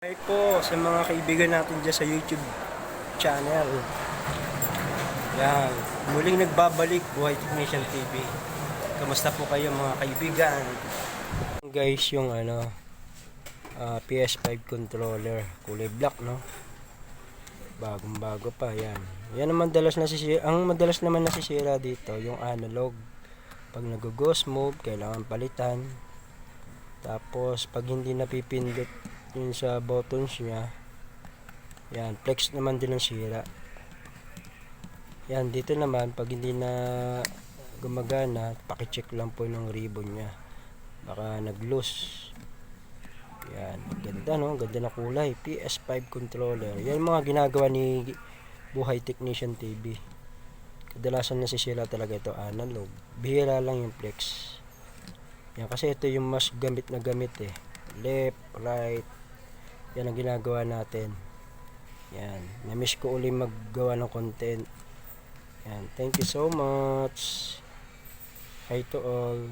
Hi po sa mga kaibigan natin dyan sa YouTube channel. Yan, muling nagbabalik Buhay Technician TV. Kamusta po kayo mga kaibigan? Guys, yung PS5 controller, kulay black, no? Bagong bago pa, yan. Yan ang madalas nasisira. Ang madalas naman nasisira dito, yung analog. Pag nag-ghost move, kailangan palitan. Tapos pag hindi napipindot yun sa buttons niya, yan, flex naman din ang sira. Yan, dito naman pag hindi na gumagana, paki-check lang po ng ribbon niya, baka nag-loose. Yan, ganda, no? Ganda na kulay. PS5 controller, yan mga ginagawa ni Buhay Technician TV. Kadalasan nasisira talaga ito analog, bihira lang yung flex. Yan, kasi ito yung mas gamit na gamit left, right. Yan ang ginagawa natin. Yan, na-miss ko uli maggawa ng content. Yan, thank you so much. Hi to all.